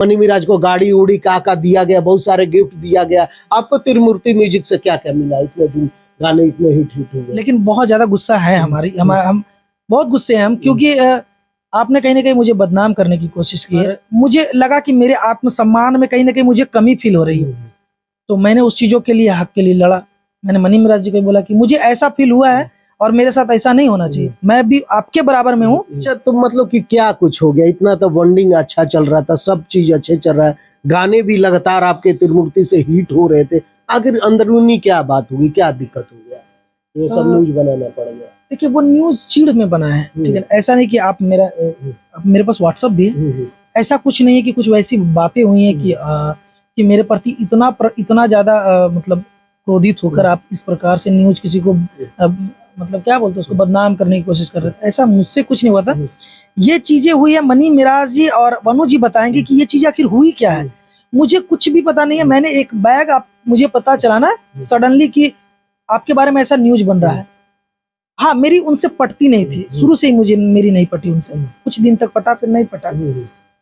Money Miraj को गाड़ी उड़ी का दिया गया, बहुत सारे गिफ्ट दिया गया। आपको त्रिमूर्ति म्यूजिक से क्या क्या मिला? इतने दिन गाने इतने हिट हो गए। लेकिन बहुत ज्यादा गुस्सा है हम बहुत गुस्से हैं हम, क्योंकि आपने कहीं ना कहीं मुझे बदनाम करने की कोशिश की है। मुझे लगा कि मेरे आत्मसम्मान में कहीं ना कहीं मुझे कमी फील हो रही है, तो मैंने उस चीजों के लिए, हक के लिए लड़ा। मैंने मनी मिराज जी को बोला कि मुझे ऐसा फील हुआ है और मेरे साथ ऐसा नहीं होना चाहिए, मैं भी आपके बराबर में हूँ। अच्छा, तो मतलब कि क्या कुछ हो गया? इतना तो बॉन्डिंग अच्छा चल रहा था, सब चीज अच्छे चल रहा है, गाने भी लगातार आपके त्रिमूर्ति से हिट हो रहे थे, आखिर अंदरूनी क्या बात होगी, क्या दिक्कत हो गया, ये सब न्यूज बनाना पड़ गया? देखिए, वो न्यूज चिढ़ में बना है, ठीक है। ऐसा नहीं कि आप मेरे पास व्हाट्सएप भी है, ऐसा कुछ नहीं है कि कुछ वैसी बातें हुई हैं कि मेरे प्रति इतना ज्यादा मतलब क्रोधित होकर आप इस प्रकार से न्यूज किसी को मतलब क्या बोलते हैं उसको बदनाम करने की कोशिश कर रहे थे। ऐसा मुझसे कुछ नहीं हुआ था। ये चीजें हुई है, मनी मिराज जी और वनु जी बताएंगे कि ये चीज आखिर हुई क्या है। मुझे कुछ भी पता नहीं है। मैंने एक बैग, आप मुझे पता चला ना सडनली कि आपके बारे में ऐसा न्यूज बन रहा है। हाँ, मेरी उनसे पटती नहीं थी शुरू से ही, मुझे मेरी नहीं पटी उनसे। कुछ दिन तक पटा, फिर नहीं पटा।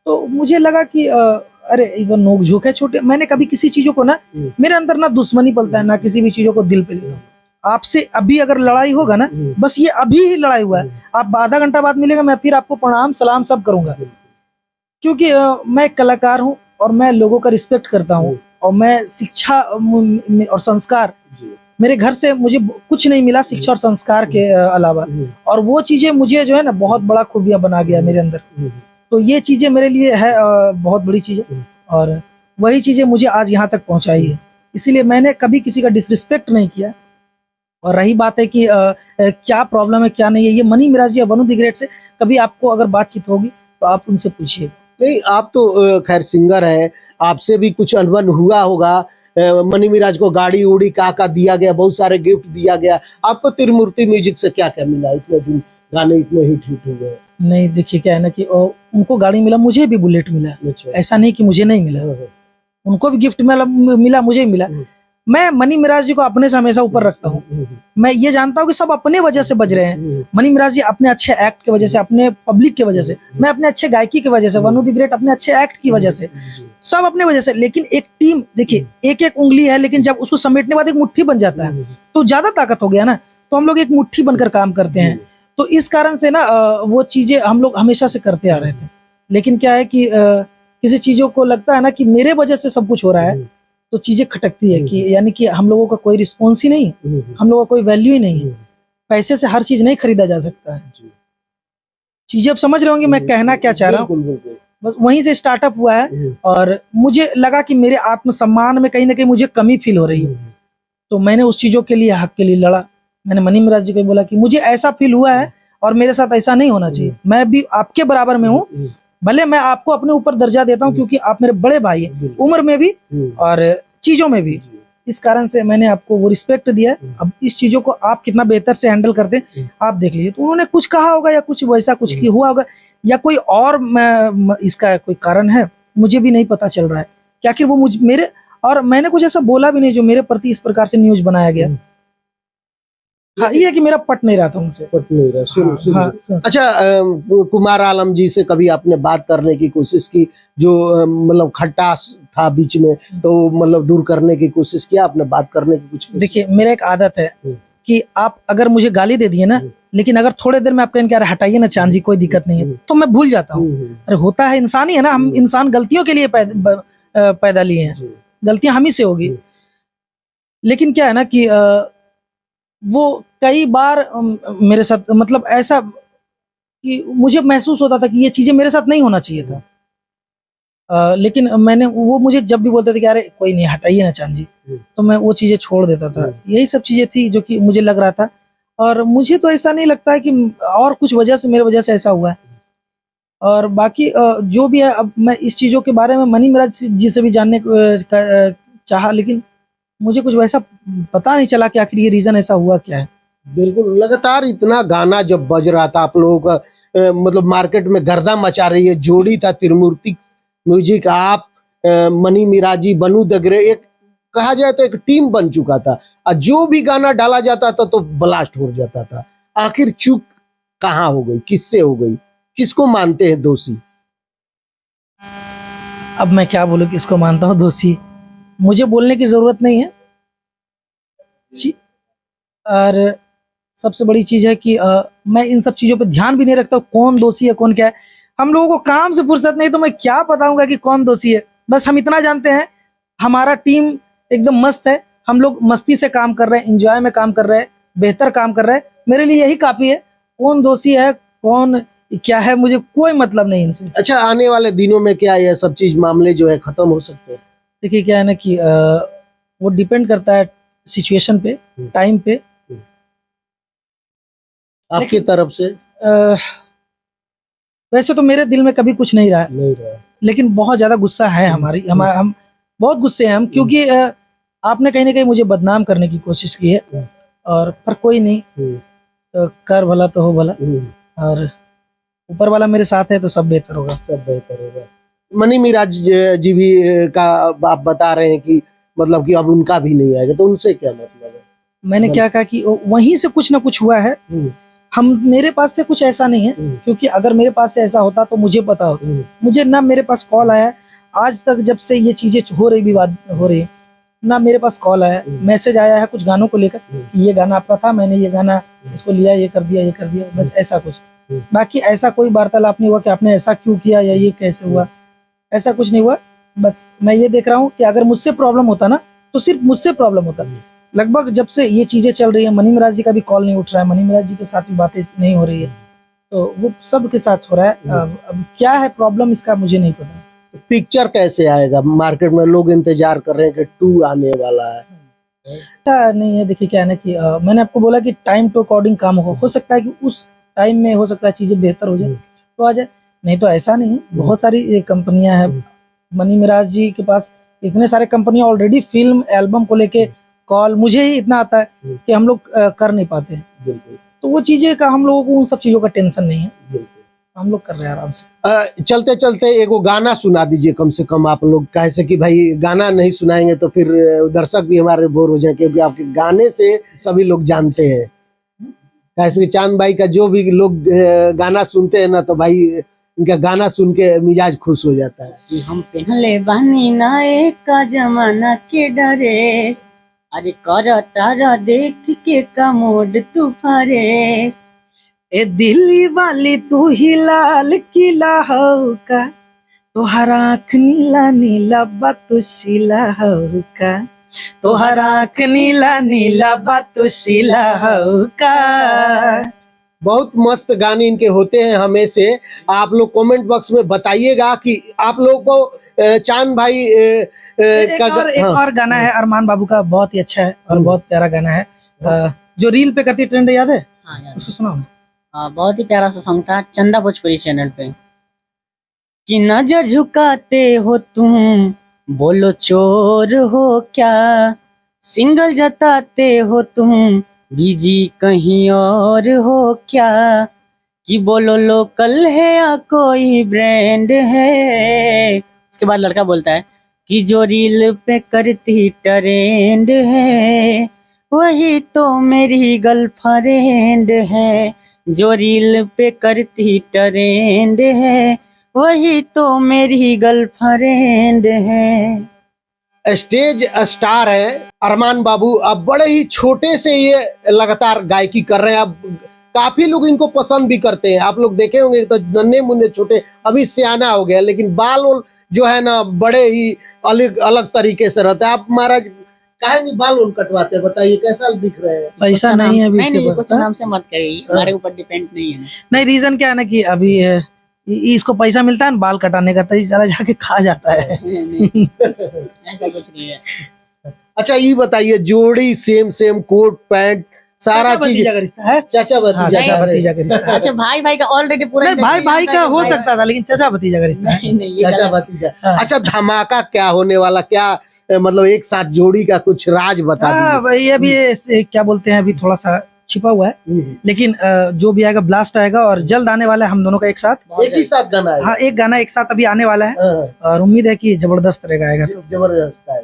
तो मुझे लगा कि अरे इधर नोक झोंक है छोटे। मैंने कभी किसी चीजों को ना, मेरे अंदर ना दुश्मनी पलता है, ना किसी भी चीजों को दिल पे लेता हूँ। आपसे अभी अगर लड़ाई होगा ना, बस ये अभी ही लड़ाई हुआ है, आप आधा घंटा बाद मिलेगा, मैं फिर आपको प्रणाम सलाम सब करूंगा, क्योंकि मैं एक कलाकार हूँ और मैं लोगों का रिस्पेक्ट करता हूँ। और मैं शिक्षा और संस्कार, मेरे घर से मुझे कुछ नहीं मिला शिक्षा और संस्कार के अलावा, और वो चीजें मुझे जो है ना बहुत बड़ा खूबियां बना गया मेरे अंदर। तो ये चीजें मेरे लिए है बहुत बड़ी चीजें, और वही चीजें मुझे आज यहाँ तक पहुंचाई है। इसीलिए मैंने कभी किसी का डिसरिस्पेक्ट नहीं किया। और रही बात है कि क्या प्रॉब्लम है क्या नहीं है, ये मनी मिराज जी या वनु द ग्रेट से कभी आपको अगर बातचीत होगी तो आप उनसे पूछिए। नहीं, आप तो खैर सिंगर है, आपसे भी कुछ अनबन हुआ होगा। मनी मिराज को गाड़ी उड़ी का दिया गया, बहुत सारे गिफ्ट दिया गया। आपको त्रिमूर्ति म्यूजिक से क्या क्या मिला? इतने दिन गाने इतने हिट हो गए। नहीं, देखिए क्या है ना कि उनको गाड़ी मिला, मुझे भी बुलेट मिला। अच्छा। ऐसा नहीं कि मुझे नहीं मिला, उनको भी गिफ्ट मिला, मुझे मिला। मैं मनी मिराज जी को अपने से हमेशा ऊपर रखता हूँ। मैं ये जानता हूँ कि सब अपने वजह से बज रहे हैं। मनी मिराज जी अपने अच्छे एक्ट की वजह से, अपने पब्लिक की वजह से, मैं अपने अच्छे गायकी की वजह से, वनु द ग्रेट अपने अच्छे एक्ट की वजह से, सब अपने वजह से। लेकिन एक टीम, देखिए एक एक उंगली है, लेकिन जब उसको समेटने के बाद एक मुट्ठी बन जाता है तो ज्यादा ताकत हो गया ना। तो हम लोग एक मुट्ठी बनकर काम करते हैं। तो इस कारण से ना वो चीजें हम लोग हमेशा से करते आ रहे थे। लेकिन क्या है कि किसी चीजों को लगता है ना कि मेरे वजह से सब कुछ हो रहा है, तो चीजें खटकती है कि यानी कि हम लोगों का कोई रिस्पॉन्स ही नहीं, हम लोगों का कोई वैल्यू ही नहीं है। पैसे से हर चीज नहीं खरीदा जा सकता है। चीजें अब समझ रहे होंगे मैं कहना क्या चाह रहा हूँ। बस वहीं से स्टार्टअप हुआ है, और मुझे लगा कि मेरे आत्मसम्मान में कहीं ना कहीं मुझे कमी फील हो रही है, तो मैंने उस चीजों के लिए, हक के लिए लड़ा। मैंने मनी मिराज जी को बोला कि मुझे ऐसा फील हुआ है और मेरे साथ ऐसा नहीं होना चाहिए, मैं भी आपके बराबर में हूँ। भले मैं आपको अपने ऊपर दर्जा देता हूँ क्योंकि आप मेरे बड़े भाई हैं, उम्र में भी और चीजों में भी। इस कारण से मैंने आपको वो रिस्पेक्ट दिया है। अब इस चीजों को आप कितना बेहतर से हैंडल करते हैं आप देख लीजिए। तो उन्होंने कुछ कहा होगा या कुछ वैसा कुछ की हुआ होगा, या कोई और इसका कोई कारण है, मुझे भी नहीं पता चल रहा है कि आखिर वो मेरे, और मैंने कुछ ऐसा बोला भी नहीं जो मेरे प्रति इस प्रकार से न्यूज बनाया गया। हाँ, ये है कि मेरा पट नहीं रहा था उनसे। पट नहीं रहा। सुनो। हाँ। अच्छा, कुमार आलम जी से कभी आपने बात करने की कोशिश की? जो मतलब खटास था बीच में, तो मतलब दूर करने की कोशिश किया आपने, बात करने की कुछ? देखिए, मेरा एक आदत है कि आप अगर मुझे गाली दे दिए ना, लेकिन अगर थोड़े देर में आप कहें कि हटाइए ना चांद जी, कोई दिक्कत नहीं है, तो मैं भूल जाता हूँ। अरे होता है, इंसान ही है ना, हम इंसान गलतियों के लिए पैदा लिए हैं, गलतियां हम ही से होगी। लेकिन क्या है ना कि वो कई बार मेरे साथ मतलब ऐसा कि मुझे महसूस होता था कि ये चीजें मेरे साथ नहीं होना चाहिए था। लेकिन मैंने, वो मुझे जब भी बोलते थे कि अरे कोई नहीं हटाइए ना चांद जी, तो मैं वो चीजें छोड़ देता था। यही सब चीजें थी जो कि मुझे लग रहा था, और मुझे तो ऐसा नहीं लगता है कि और कुछ वजह से, मेरे वजह से ऐसा हुआ है। और बाकी जो भी है, अब मैं इस चीजों के बारे में मनी मिराज जी से भी जानने का चाहा, लेकिन मुझे कुछ वैसा पता नहीं चला कि आखिर ये रीजन ऐसा हुआ क्या है। बिल्कुल, लगातार इतना गाना जब बज रहा था, आप लोगों का मतलब मार्केट में गर्दा मचा रही है, जोड़ी था त्रिमूर्ति म्यूजिक, आप मनी मिराजी, वनु द ग्रेट, एक कहा जाए तो एक टीम बन चुका था, और जो भी गाना डाला जाता था तो ब्लास्ट हो जाता था। आखिर चूक कहाँ हो गई, किससे हो गई, किसको मानते हैं दोषी? अब मैं क्या बोलूं, किसको मानता हूँ दोषी, मुझे बोलने की जरूरत नहीं है। और सबसे बड़ी चीज है कि मैं इन सब चीजों पे ध्यान भी नहीं रखता हूं, कौन दोषी है कौन क्या है। हम लोगों को काम से फुर्सत नहीं, तो मैं क्या बताऊंगा कि कौन दोषी है। बस हम इतना जानते हैं, हमारा टीम एकदम मस्त है, हम लोग मस्ती से काम कर रहे हैं, एंजॉय में काम कर रहे हैं, बेहतर काम कर रहे हैं। मेरे लिए यही काफी है। कौन दोषी है कौन क्या है, मुझे कोई मतलब नहीं इनसे। अच्छा, आने वाले दिनों में क्या ये सब चीज मामले जो है खत्म हो सकते हैं? देखिए क्या है ना कि वो डिपेंड करता है सिचुएशन पे, टाइम पे। आपकी तरफ से? वैसे तो मेरे दिल में कभी कुछ नहीं रहा, नहीं रहा, लेकिन बहुत ज्यादा गुस्सा है हम बहुत गुस्से हैं हम, क्योंकि आपने कहीं ना कहीं मुझे बदनाम करने की कोशिश की है। और पर कोई नहीं, तो कर भला तो हो भला, और ऊपर वाला मेरे साथ है तो सब बेहतर होगा। सब बेहतर होगा। मनी मिराज जी भी का आप बता रहे हैं कि मतलब कि अब उनका भी नहीं आएगा, तो उनसे क्या मतलब है? मैंने क्या कहा कि वहीं से कुछ ना कुछ हुआ है। मेरे पास से कुछ ऐसा नहीं है, क्योंकि अगर मेरे पास से ऐसा होता तो मुझे पता होता। मुझे ना मेरे पास कॉल आया आज तक, जब से ये चीजें हो रही, विवाद हो रही है, ना मेरे पास कॉल आया, मैसेज आया है कुछ गानों को लेकर कि ये गाना आपका था, मैंने ये गाना इसको लिया, ये कर दिया, बस ऐसा कुछ। बाकी ऐसा कोई वार्तालाप नहीं हुआ कि आपने ऐसा क्यों किया या ये कैसे हुआ, ऐसा कुछ नहीं हुआ। बस मैं ये देख रहा हूँ कि अगर मुझसे प्रॉब्लम होता ना, तो सिर्फ मुझसे प्रॉब्लम होता। लगभग जब से ये चीजें चल रही है, मनी मिराज जी का भी कॉल नहीं उठ रहा है, मनी मिराज जी के साथ भी बातें नहीं हो रही है, तो वो सब के साथ हो रहा है। अब क्या है प्रॉब्लम, इसका मुझे नहीं पता। पिक्चर कैसे आएगा? मार्केट में लोग इंतजार कर रहे हैं कि 2 आने वाला है। ऐसा नहीं है। देखिए क्या है ना कि मैंने आपको बोला कि टाइम टू अकॉर्डिंग काम हो सकता है कि उस टाइम में हो सकता है चीजें बेहतर हो जाए तो आ जाए, नहीं तो ऐसा नहीं है। बहुत सारी कंपनियां हैं, मनी मिराज जी के पास इतने सारे कंपनियां ऑलरेडी फिल्म एल्बम को लेके कॉल, मुझे ही इतना आता है कि हम लोग कर नहीं पाते हैं। तो वो चीजें का हम लोगों को उन सब चीजों का टेंशन नहीं है, हम लोग कर रहे हैं आराम से। चलते चलते एगो गाना सुना दीजिए कम से कम आप लोग, कैसे कि भाई गाना नहीं सुनाएंगे तो फिर दर्शक भी हमारे बोर हो जाए, क्योंकि आपके गाने से सभी लोग जानते हैं। कैसे कि चांद भाई का जो भी लोग गाना सुनते हैं ना, तो भाई इनका गाना सुन के मिजाज खुश हो जाता है। कि हम पहले बानी नायक का जमाना के डरे, अरे कर तारा देख के कमोड तू फरेस, ए दिल्ली वाली तू ही लाल किला हो का, तोहर आँख नीला नीला बातुशीला हो का, तोहर आँख नीला नीला बातुशीला हो का। बहुत मस्त गाने इनके होते हैं हमेशा। आप लोग कमेंट बॉक्स में बताइएगा कि आप लोगों को चांद भाई एक और गाना है अरमान बाबू का, बहुत ही अच्छा है और बहुत प्यारा गाना है, जो रील पे करती ट्रेंड, याद है? हाँ यार, उसको सुनाओ। हाँ, बहुत ही प्यारा सा सॉन्ग था, चंदा भोजपुरी चैनल पे। कि नजर झुकाते हो तुम, बोलो चोर हो क्या, सिंगल जताते हो तुम, बीजी कहीं और हो क्या, कि बोलो लोकल है या कोई ब्रांड है। उसके बाद लड़का बोलता है कि जो रील पे करती ट्रेंड है, वही तो मेरी गर्लफ्रेंड है, जो रील पे करती ट्रेंड है, वही तो मेरी गर्लफ्रेंड है। स्टेज स्टार है अरमान बाबू। अब बड़े ही छोटे से ये लगातार गायकी कर रहे हैं। अब काफी लोग इनको पसंद भी करते हैं। आप लोग देखे होंगे तो नन्हे मुन्ने छोटे, अभी सियाना हो गया, लेकिन बाल जो है ना बड़े ही अलग अलग तरीके से रहता है। आप महाराज काहे नहीं बाल कटवाते हैं? बताइए कैसा दिख रहे हैं? पैसा नहीं है अभी नहीं, इसके कुछ पास। नाम से मत करिए, हमारे ऊपर डिपेंड नहीं है। नहीं, रीजन क्या है ना कि अभी इसको पैसा मिलता है ना बाल कटाने का, तो ये सारा जाके खा जाता है। नहीं, ऐसा कुछ नहीं है। अच्छा ये बताइए, जोड़ी सेम कोट पैंट सारा चीज भतीजा का रिश्ता है। चाचा हाँ, भतीजा चाचा भतीजा का रिश्ता है। अच्छा, भाई भाई का ऑलरेडी पूरा नहीं, भाई भाई का हो सकता था, लेकिन चाचा भतीजा का रिश्ता है। नहीं, ये चाचा गलत। भतीजा। हाँ। अच्छा, धमाका क्या होने वाला, क्या मतलब एक साथ जोड़ी का कुछ राज बता हाँ भाई, अभी क्या बोलते हैं, अभी थोड़ा सा छिपा हुआ है, दीजिए। लेकिन जो भी आएगा ब्लास्ट आएगा और जल्द आने वाला है हम दोनों का एक साथ। एक ही साथ गाना है। हाँ, एक गाना एक साथ अभी आने वाला है हाँ, और उम्मीद है कि जबरदस्त रहेगा, आएगा तो। जबरदस्त है।